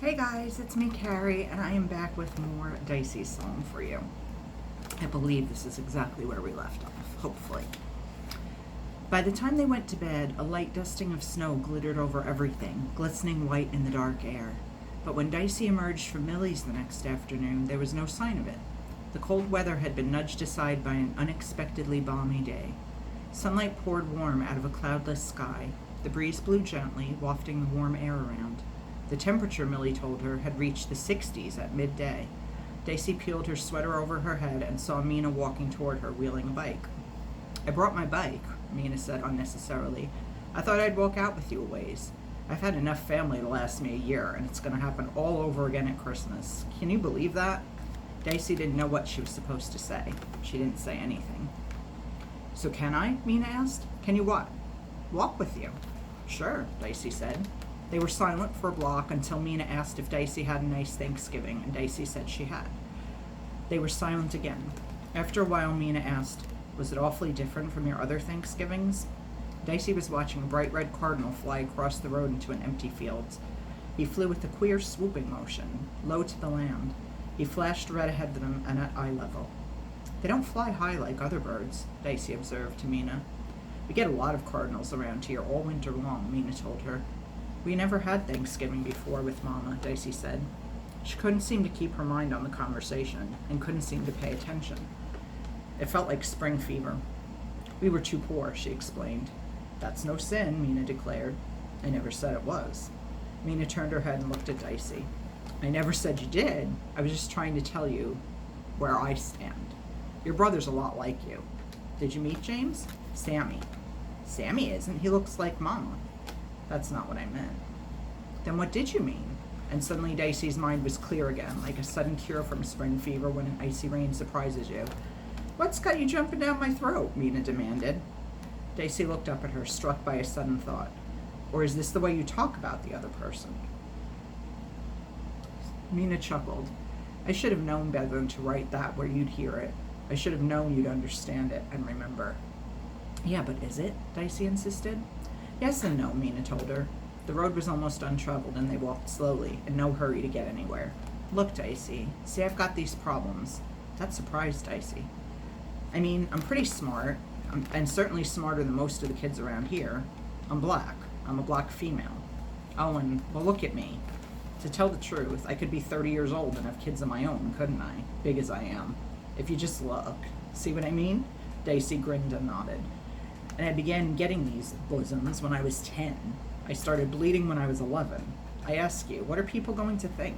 Hey guys, it's me, Kari, and I am back with more Dicey song for you. I believe this is exactly where we left off, hopefully. By the time they went to bed, a light dusting of snow glittered over everything, glistening white in the dark air. But when Dicey emerged from Millie's the next afternoon, there was no sign of it. The cold weather had been nudged aside by an unexpectedly balmy day. Sunlight poured warm out of a cloudless sky. The breeze blew gently, wafting the warm air around. The temperature, Millie told her, had reached the 60s at midday. Dicey peeled her sweater over her head and saw Mina walking toward her, wheeling a bike. I brought my bike, Mina said unnecessarily. I thought I'd walk out with you a ways. I've had enough family to last me a year, and it's going to happen all over again at Christmas. Can you believe that? Dicey didn't know what she was supposed to say. She didn't say anything. So can I? Mina asked. Can you what? Walk with you. Sure, Dicey said. They were silent for a block until Mina asked if Dicey had a nice Thanksgiving, and Dicey said she had. They were silent again. After a while, Mina asked, was it awfully different from your other Thanksgivings? Dicey was watching a bright red cardinal fly across the road into an empty field. He flew with a queer swooping motion, low to the land. He flashed red ahead of them and at eye level. They don't fly high like other birds, Dicey observed to Mina. We get a lot of cardinals around here all winter long, Mina told her. We never had Thanksgiving before with Mama, Dicey said. She couldn't seem to keep her mind on the conversation and couldn't seem to pay attention. It felt like spring fever. We were too poor, she explained. That's no sin, Mina declared. I never said it was. Mina turned her head and looked at Dicey. I never said you did. I was just trying to tell you where I stand. Your brother's a lot like you. Did you meet James? Sammy. Sammy isn't. He looks like Mama. That's not what I meant. Then what did you mean? And suddenly Dicey's mind was clear again, like a sudden cure from spring fever when an icy rain surprises you. What's got you jumping down my throat? Mina demanded. Dicey looked up at her, struck by a sudden thought. Or is this the way you talk about the other person? Mina chuckled. I should have known better than to write that where you'd hear it. I should have known you'd understand it and remember. Yeah, but is it? Dicey insisted. Yes and no, Mina told her. The road was almost untraveled and they walked slowly, in no hurry to get anywhere. Look, Dicey, see, I've got these problems. That surprised Dicey. I mean, I'm pretty smart, and certainly smarter than most of the kids around here. I'm black. I'm a black female. Oh, and, well, look at me. To tell the truth, I could be 30 years old and have kids of my own, couldn't I? Big as I am. If you just look. See what I mean? Dicey grinned and nodded. And I began getting these bosoms when I was 10. I started bleeding when I was 11. I ask you, what are people going to think?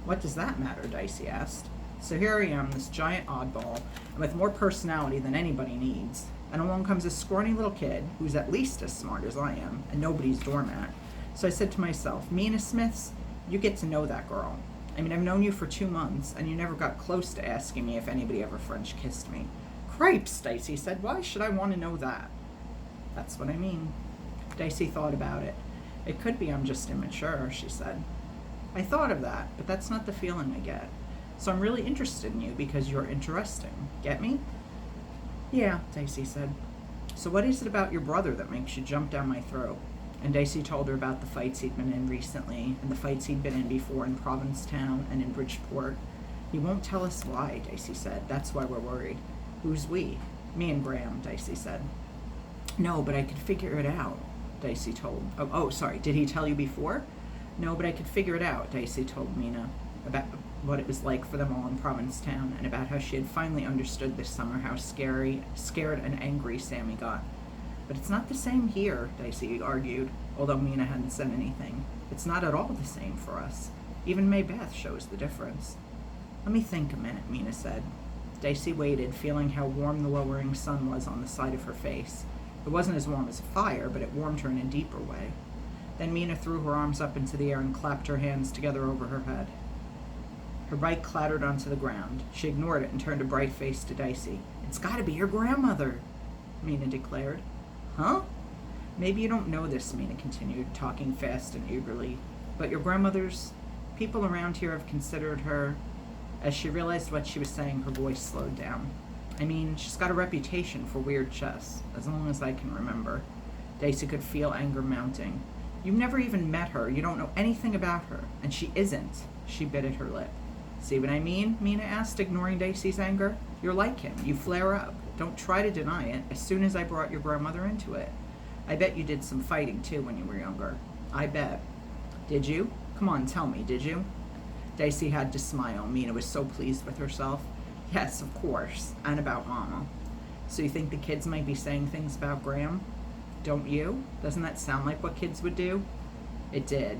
What does that matter? Dicey asked. So here I am, this giant oddball, and with more personality than anybody needs. And along comes a scrawny little kid, who's at least as smart as I am, and nobody's doormat. So I said to myself, Mina Smiths, you get to know that girl. I mean, I've known you for 2 months, and you never got close to asking me if anybody ever French kissed me. Cripes, Dicey said. Why should I want to know that? That's what I mean. Dicey thought about it. It could be I'm just immature, she said. I thought of that, but that's not the feeling I get. So I'm really interested in you because you're interesting. Get me? Yeah, Dicey said. So what is it about your brother that makes you jump down my throat? And Dicey told her about the fights he'd been in recently and the fights he'd been in before in Provincetown and in Bridgeport. He won't tell us why, Dicey said. That's why we're worried. Who's we? Me and Graham, Dicey said. No, but I could figure it out, Dicey told. Oh, sorry, did he tell you before? No, but I could figure it out, Dicey told Mina, about what it was like for them all in Provincetown and about how she had finally understood this summer how scared and angry Sammy got. But it's not the same here, Dicey argued, although Mina hadn't said anything. It's not at all the same for us. Even Maybeth shows the difference. Let me think a minute, Mina said. Dicey waited, feeling how warm the lowering sun was on the side of her face. It wasn't as warm as a fire, but it warmed her in a deeper way. Then Mina threw her arms up into the air and clapped her hands together over her head. Her bike clattered onto the ground. She ignored it and turned a bright face to Dicey. It's got to be your grandmother, Mina declared. Huh? Maybe you don't know this, Mina continued, talking fast and eagerly, but your grandmother's... People around here have considered her... As she realized what she was saying, her voice slowed down. I mean, she's got a reputation for weird chess, as long as I can remember. Dicey could feel anger mounting. You've never even met her. You don't know anything about her. And she isn't. She bit at her lip. See what I mean? Mina asked, ignoring Dicey's anger. You're like him. You flare up. Don't try to deny it. As soon as I brought your grandmother into it. I bet you did some fighting, too, when you were younger. I bet. Did you? Come on, tell me, did you? Dicey had to smile. Mina was so pleased with herself. Yes, of course. And about Mama. So you think the kids might be saying things about Graham? Don't you? Doesn't that sound like what kids would do? It did.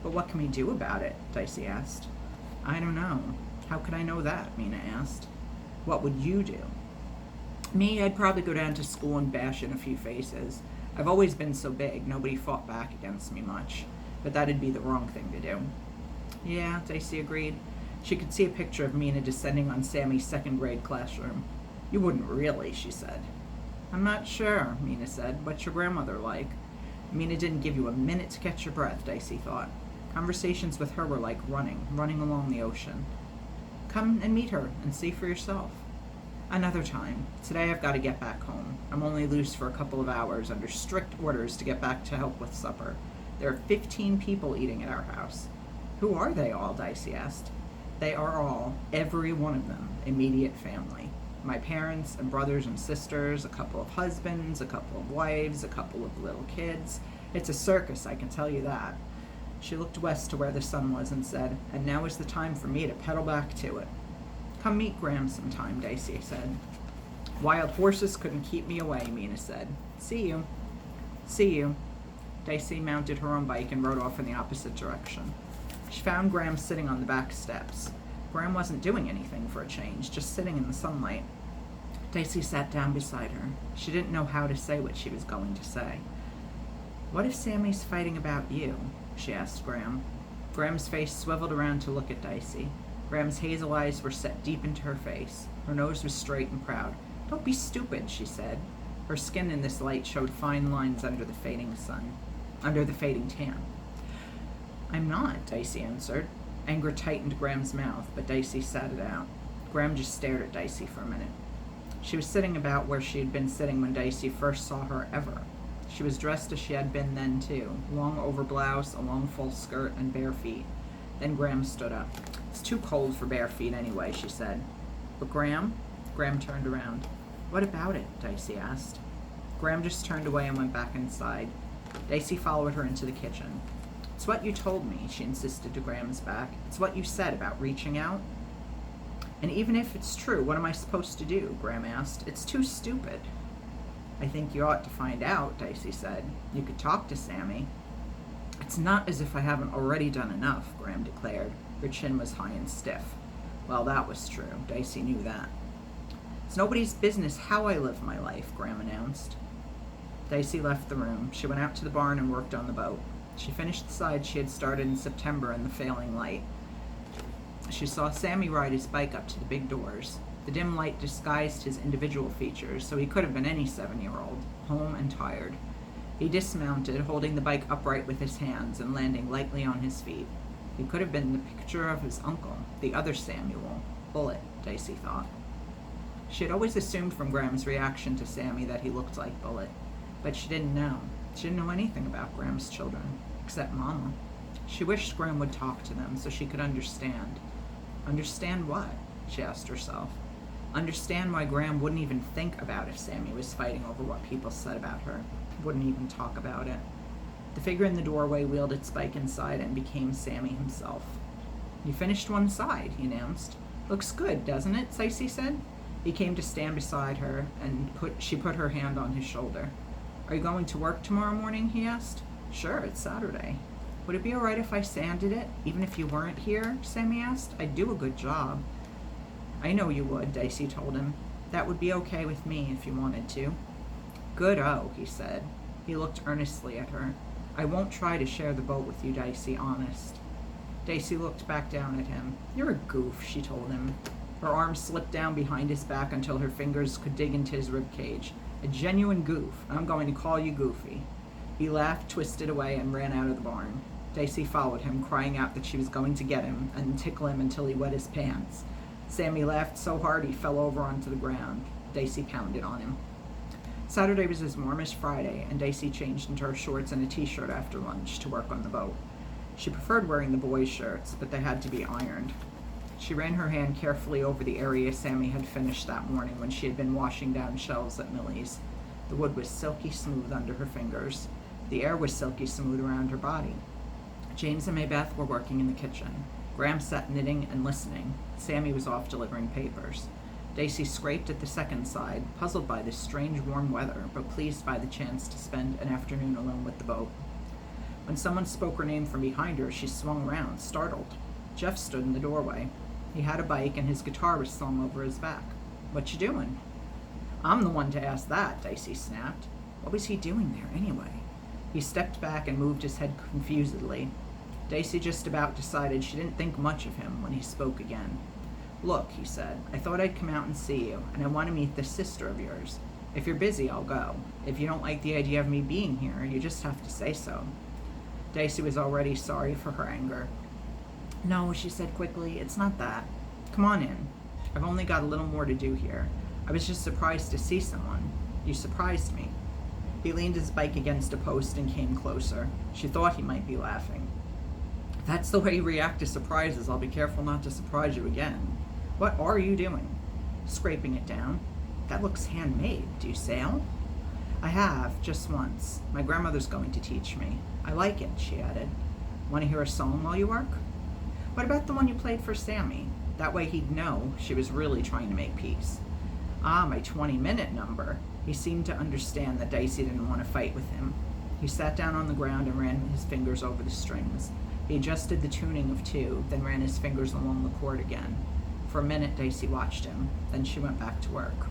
But what can we do about it? Dicey asked. I don't know. How could I know that? Mina asked. What would you do? Me, I'd probably go down to school and bash in a few faces. I've always been so big, nobody fought back against me much. But that'd be the wrong thing to do. Yeah, Dicey agreed. She could see a picture of Mina descending on Sammy's second grade classroom. You wouldn't really, she said. I'm not sure, Mina said. What's your grandmother like? Mina didn't give you a minute to catch your breath, Dicey thought. Conversations with her were like running along the ocean. Come and meet her and see for yourself. Another time. Today I've got to get back home. I'm only loose for a couple of hours under strict orders to get back to help with supper. There are 15 people eating at our house. Who are they all? Dicey asked. They are all, every one of them, immediate family. My parents and brothers and sisters, a couple of husbands, a couple of wives, a couple of little kids. It's a circus, I can tell you that. She looked west to where the sun was and said, and now is the time for me to pedal back to it. Come meet Graham sometime, Dicey said. Wild horses couldn't keep me away, Mina said. See you. See you. Dicey mounted her own bike and rode off in the opposite direction. She found Graham sitting on the back steps. Graham wasn't doing anything for a change, just sitting in the sunlight. Dicey sat down beside her. She didn't know how to say what she was going to say. What if Sammy's fighting about you? She asked Graham. Graham's face swiveled around to look at Dicey. Graham's hazel eyes were set deep into her face. Her nose was straight and proud. Don't be stupid, she said. Her skin in this light showed fine lines under the fading tan. I'm not, Dicey answered. Anger tightened Graham's mouth, but Dicey sat it out. Graham just stared at Dicey for a minute. She was sitting about where she had been sitting when Dicey first saw her ever. She was dressed as she had been then, too. Long over blouse, a long full skirt, and bare feet. Then Graham stood up. It's too cold for bare feet anyway, she said. But Graham? Graham turned around. What about it? Dicey asked. Graham just turned away and went back inside. Dicey followed her into the kitchen. It's what you told me, she insisted to Graham's back. It's what you said about reaching out. And even if it's true, what am I supposed to do? Graham asked. It's too stupid. I think you ought to find out, Dicey said. You could talk to Sammy. It's not as if I haven't already done enough, Graham declared. Her chin was high and stiff. Well, that was true. Dicey knew that. It's nobody's business how I live my life, Graham announced. Dicey left the room. She went out to the barn and worked on the boat. She finished the side she had started in September in the failing light. She saw Sammy ride his bike up to the big doors. The dim light disguised his individual features, so he could have been any 7-year-old, home and tired. He dismounted, holding the bike upright with his hands and landing lightly on his feet. He could have been the picture of his uncle, the other Samuel. Bullet, Dicey thought. She had always assumed from Graham's reaction to Sammy that he looked like Bullet, but she didn't know. She didn't know anything about Graham's children, except Mama. She wished Graham would talk to them so she could understand. Understand what? She asked herself. Understand why Graham wouldn't even think about if Sammy was fighting over what people said about her. Wouldn't even talk about it. The figure in the doorway wheeled its bike inside and became Sammy himself. You finished one side, he announced. Looks good, doesn't it? Dicey said. He came to stand beside her, and she put her hand on his shoulder. Are you going to work tomorrow morning? He asked. Sure, it's Saturday. Would it be all right if I sanded it, even if you weren't here? Sammy asked. I'd do a good job. I know you would, Dicey told him. That would be okay with me if you wanted to. Good-o, he said. He looked earnestly at her. I won't try to share the boat with you, Dicey, honest. Dicey looked back down at him. You're a goof, she told him. Her arm slipped down behind his back until her fingers could dig into his ribcage. A genuine goof. I'm going to call you Goofy. He laughed, twisted away, and ran out of the barn. Dicey followed him, crying out that she was going to get him and tickle him until he wet his pants. Sammy laughed so hard he fell over onto the ground. Dicey pounded on him. Saturday was as warm as Friday, and Dicey changed into her shorts and a t-shirt after lunch to work on the boat. She preferred wearing the boys' shirts, but they had to be ironed. She ran her hand carefully over the area Sammy had finished that morning when she had been washing down shelves at Millie's. The wood was silky smooth under her fingers. The air was silky smooth around her body. James and Maybeth were working in the kitchen. Graham sat knitting and listening. Sammy was off delivering papers. Dicey scraped at the second side, puzzled by this strange warm weather, but pleased by the chance to spend an afternoon alone with the boat. When someone spoke her name from behind her, she swung around, startled. Jeff stood in the doorway. He had a bike and his guitar was slung over his back. "What you doing?" "I'm the one to ask that," Dicey snapped. What was he doing there anyway? He stepped back and moved his head confusedly. Dicey just about decided she didn't think much of him when he spoke again. "Look," he said, "I thought I'd come out and see you, and I want to meet this sister of yours. If you're busy, I'll go. If you don't like the idea of me being here, you just have to say so." Dicey was already sorry for her anger. "No," she said quickly, "it's not that. Come on in. I've only got a little more to do here. I was just surprised to see someone. You surprised me." He leaned his bike against a post and came closer. She thought he might be laughing. "If that's the way you react to surprises, I'll be careful not to surprise you again. What are you doing?" "Scraping it down." "That looks handmade. Do you sail?" "I have, just once. My grandmother's going to teach me. I like it," she added. "Want to hear a song while you work?" "What about the one you played for Sammy? That way he'd know she was really trying to make peace." "Ah, my 20-minute number." He seemed to understand that Dicey didn't want to fight with him. He sat down on the ground and ran his fingers over the strings. He adjusted the tuning of two, then ran his fingers along the chord again. For a minute, Dicey watched him. Then she went back to work.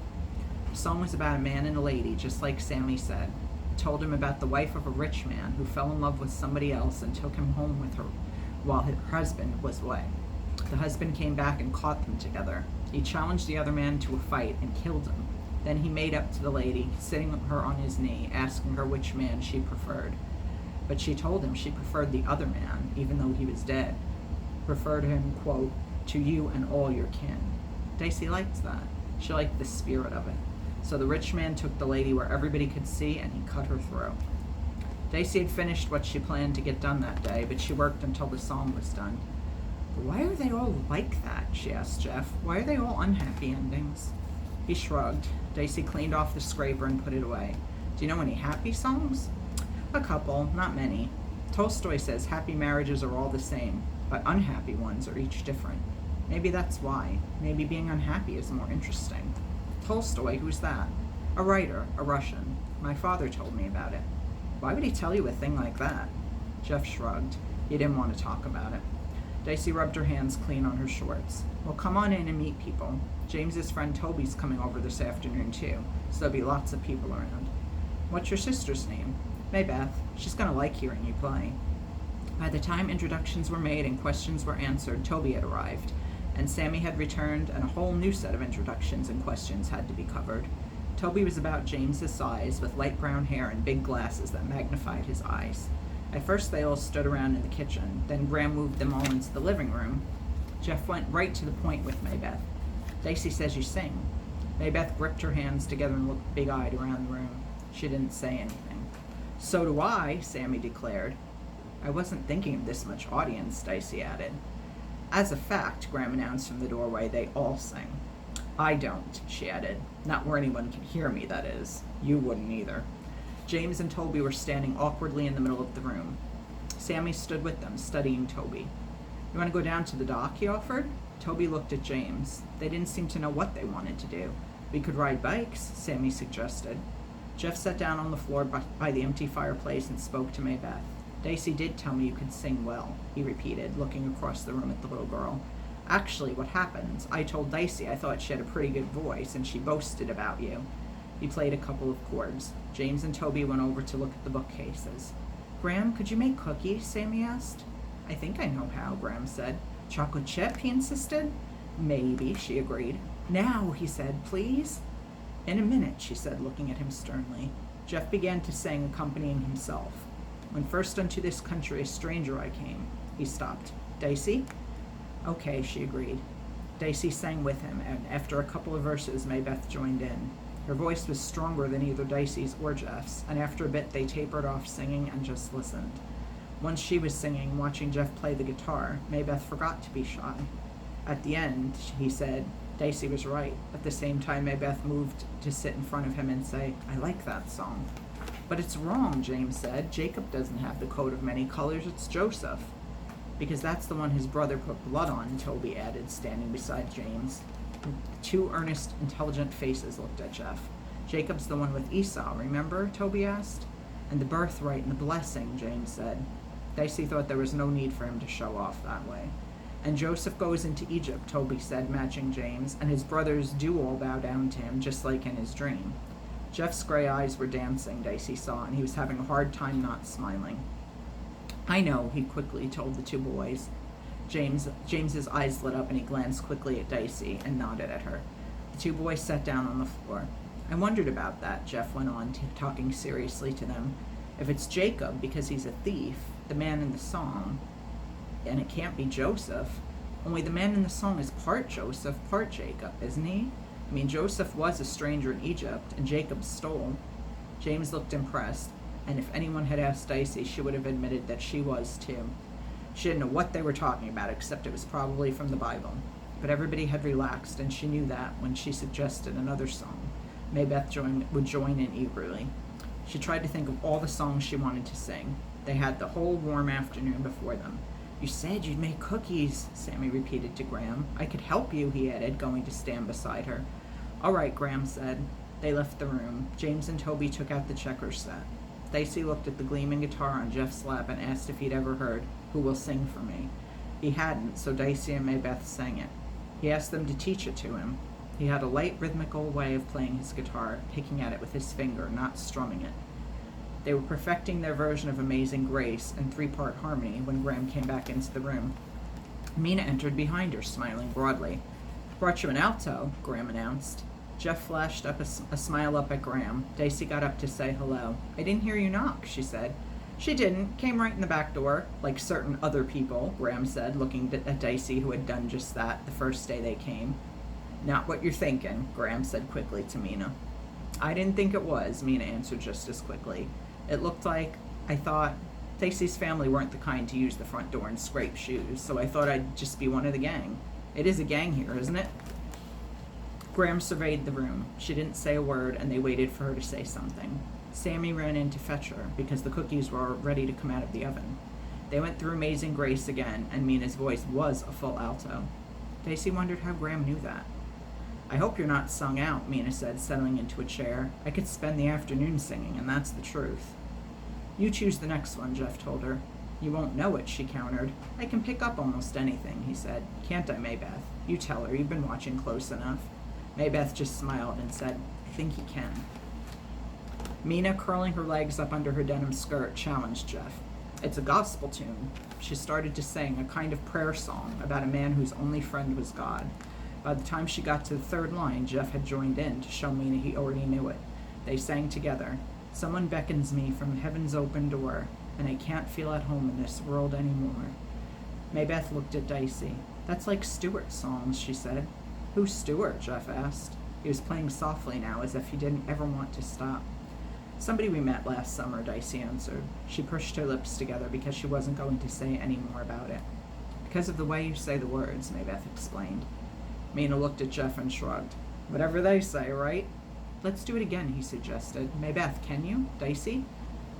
The song was about a man and a lady, just like Sammy said. It told him about the wife of a rich man who fell in love with somebody else and took him home with her while her husband was away. The husband came back and caught them together. He challenged the other man to a fight and killed him. Then he made up to the lady, sitting her on his knee, asking her which man she preferred. But she told him she preferred the other man, even though he was dead. Preferred him, quote, "to you and all your kin." Dicey liked that. She liked the spirit of it. So the rich man took the lady where everybody could see, and he cut her throat. Dicey had finished what she planned to get done that day, but she worked until the song was done. "Why are they all like that?" she asked Jeff. "Why are they all unhappy endings?" He shrugged. Dicey cleaned off the scraper and put it away. "Do you know any happy songs?" "A couple, not many. Tolstoy says happy marriages are all the same, but unhappy ones are each different. Maybe that's why. Maybe being unhappy is more interesting." "Tolstoy? Who's that?" "A writer, a Russian. My father told me about it." "Why would he tell you a thing like that?" Jeff shrugged. He didn't want to talk about it. Dicey rubbed her hands clean on her shorts. "Well, come on in and meet people. James's friend Toby's coming over this afternoon, too, so there'll be lots of people around." "What's your sister's name?" "Maybeth. She's going to like hearing you play." By the time introductions were made and questions were answered, Toby had arrived, and Sammy had returned, and a whole new set of introductions and questions had to be covered. Toby was about James's size, with light brown hair and big glasses that magnified his eyes. At first they all stood around in the kitchen, then Graham moved them all into the living room. Jeff went right to the point with Maybeth. "Dicey says you sing." Maybeth gripped her hands together and looked big-eyed around the room. She didn't say anything. "So do I," Sammy declared. "I wasn't thinking of this much audience," Dicey added. "As a fact," Graham announced from the doorway, "they all sing." "I don't," she added. "Not where anyone can hear me, that is. You wouldn't either." James and Toby were standing awkwardly in the middle of the room. Sammy stood with them, studying Toby. "You want to go down to the dock?" he offered. Toby looked at James. They didn't seem to know what they wanted to do. "We could ride bikes," Sammy suggested. Jeff sat down on the floor by the empty fireplace and spoke to Maybeth. "Dicey did tell me you could sing well," he repeated, looking across the room at the little girl. "Actually, what happened, I told Dicey I thought she had a pretty good voice, and she boasted about you." He played a couple of chords. James and Toby went over to look at the bookcases. "Graham, could you make cookies?" Sammy asked. "I think I know how," Graham said. "Chocolate chip?" he insisted. "Maybe," she agreed. "Now," he said, "please." "In a minute," she said, looking at him sternly. Jeff began to sing, accompanying himself. "When first unto this country a stranger I came." He stopped. "Dicey?" "Okay," she agreed. Dicey sang with him, and after a couple of verses, Maybeth joined in. Her voice was stronger than either Dicey's or Jeff's, and after a bit they tapered off singing and just listened. Once she was singing, watching Jeff play the guitar, Maybeth forgot to be shy. At the end, he said, Dicey was right. At the same time, Maybeth moved to sit in front of him and say, I like that song. But it's wrong, James said. Jacob doesn't have the coat of many colors, it's Joseph. Because that's the one his brother put blood on, Toby added, standing beside James. The two earnest, intelligent faces looked at Jeff. Jacob's the one with Esau, remember? Toby asked. And the birthright and the blessing, James said. Dicey thought there was no need for him to show off that way. And Joseph goes into Egypt, Toby said, matching James, and his brothers do all bow down to him, just like in his dream. Jeff's gray eyes were dancing, Dicey saw, and he was having a hard time not smiling. I know, he quickly told the two boys. James's eyes lit up and he glanced quickly at Dicey and nodded at her. The two boys sat down on the floor. I wondered about that, Jeff went on, talking seriously to them. If it's Jacob, because he's a thief, the man in the song, and it can't be Joseph, only the man in the song is part Joseph, part Jacob, isn't he? I mean, Joseph was a stranger in Egypt, and Jacob stole. James looked impressed, and if anyone had asked Dicey, she would have admitted that she was too. She didn't know what they were talking about, except it was probably from the Bible. But everybody had relaxed, and she knew that when she suggested another song. Maybeth would join in eagerly. She tried to think of all the songs she wanted to sing. They had the whole warm afternoon before them. You said you'd make cookies, Sammy repeated to Graham. I could help you, he added, going to stand beside her. All right, Graham said. They left the room. James and Toby took out the checkers set. Dicey looked at the gleaming guitar on Jeff's lap and asked if he'd ever heard Who Will Sing For Me. He hadn't, so Dicey and Maybeth sang it. He asked them to teach it to him. He had a light, rhythmical way of playing his guitar, picking at it with his finger, not strumming it. They were perfecting their version of Amazing Grace in three-part harmony when Graham came back into the room. Mina entered behind her, smiling broadly. Brought you an alto, Graham announced. Jeff flashed up a smile up at Graham. Dicey got up to say hello. I didn't hear you knock, she said. She didn't. Came right in the back door, like certain other people, Graham said, looking at Dicey, who had done just that the first day they came. Not what you're thinking, Graham said quickly to Mina. I didn't think it was, Mina answered just as quickly. It looked like I thought Dicey's family weren't the kind to use the front door and scrape shoes, so I thought I'd just be one of the gang. It is a gang here, isn't it? Graham surveyed the room. She didn't say a word, and they waited for her to say something. Sammy ran in to fetch her, because the cookies were ready to come out of the oven. They went through Amazing Grace again, and Mina's voice was a full alto. Dicey wondered how Graham knew that. I hope you're not sung out, Mina said, settling into a chair. I could spend the afternoon singing, and that's the truth. You choose the next one, Jeff told her. You won't know it, she countered. I can pick up almost anything, he said. Can't I, Maybeth? You tell her, you've been watching close enough. Maybeth just smiled and said, I think you can. Mina, curling her legs up under her denim skirt, challenged Jeff. It's a gospel tune. She started to sing a kind of prayer song about a man whose only friend was God. By the time she got to the third line, Jeff had joined in to show Mina he already knew it. They sang together. Someone beckons me from heaven's open door, and I can't feel at home in this world anymore. Maybeth looked at Dicey. That's like Stewart's songs, she said. Who's Stewart? Jeff asked. He was playing softly now, as if he didn't ever want to stop. Somebody we met last summer, Dicey answered. She pushed her lips together because she wasn't going to say any more about it. Because of the way you say the words, Maybeth explained. Mina looked at Jeff and shrugged. Whatever they say, right? Let's do it again, he suggested. Maybeth, can you? Dicey?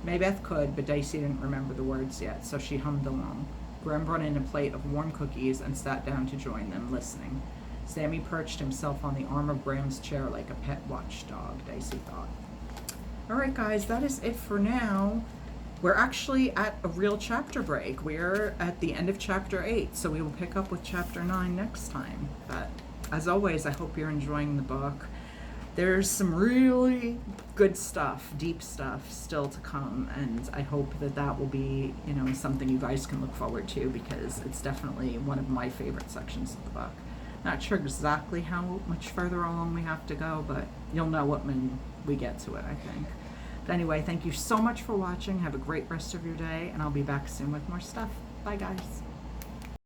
Maybeth could, but Dicey didn't remember the words yet, so she hummed along. Graham brought in a plate of warm cookies and sat down to join them, listening. Sammy perched himself on the arm of Graham's chair like a pet watchdog, Dicey thought. All right, guys, that is it for now. We're actually at a real chapter break. We're at the end of chapter 8, so we will pick up with chapter 9 next time. But as always, I hope you're enjoying the book. There's some really good stuff, deep stuff still to come, and I hope that that will be, something you guys can look forward to, because it's definitely one of my favorite sections of the book. Not sure exactly how much further along we have to go, but you'll know it when we get to it, I think. But anyway, thank you so much for watching. Have a great rest of your day, and I'll be back soon with more stuff. Bye, guys.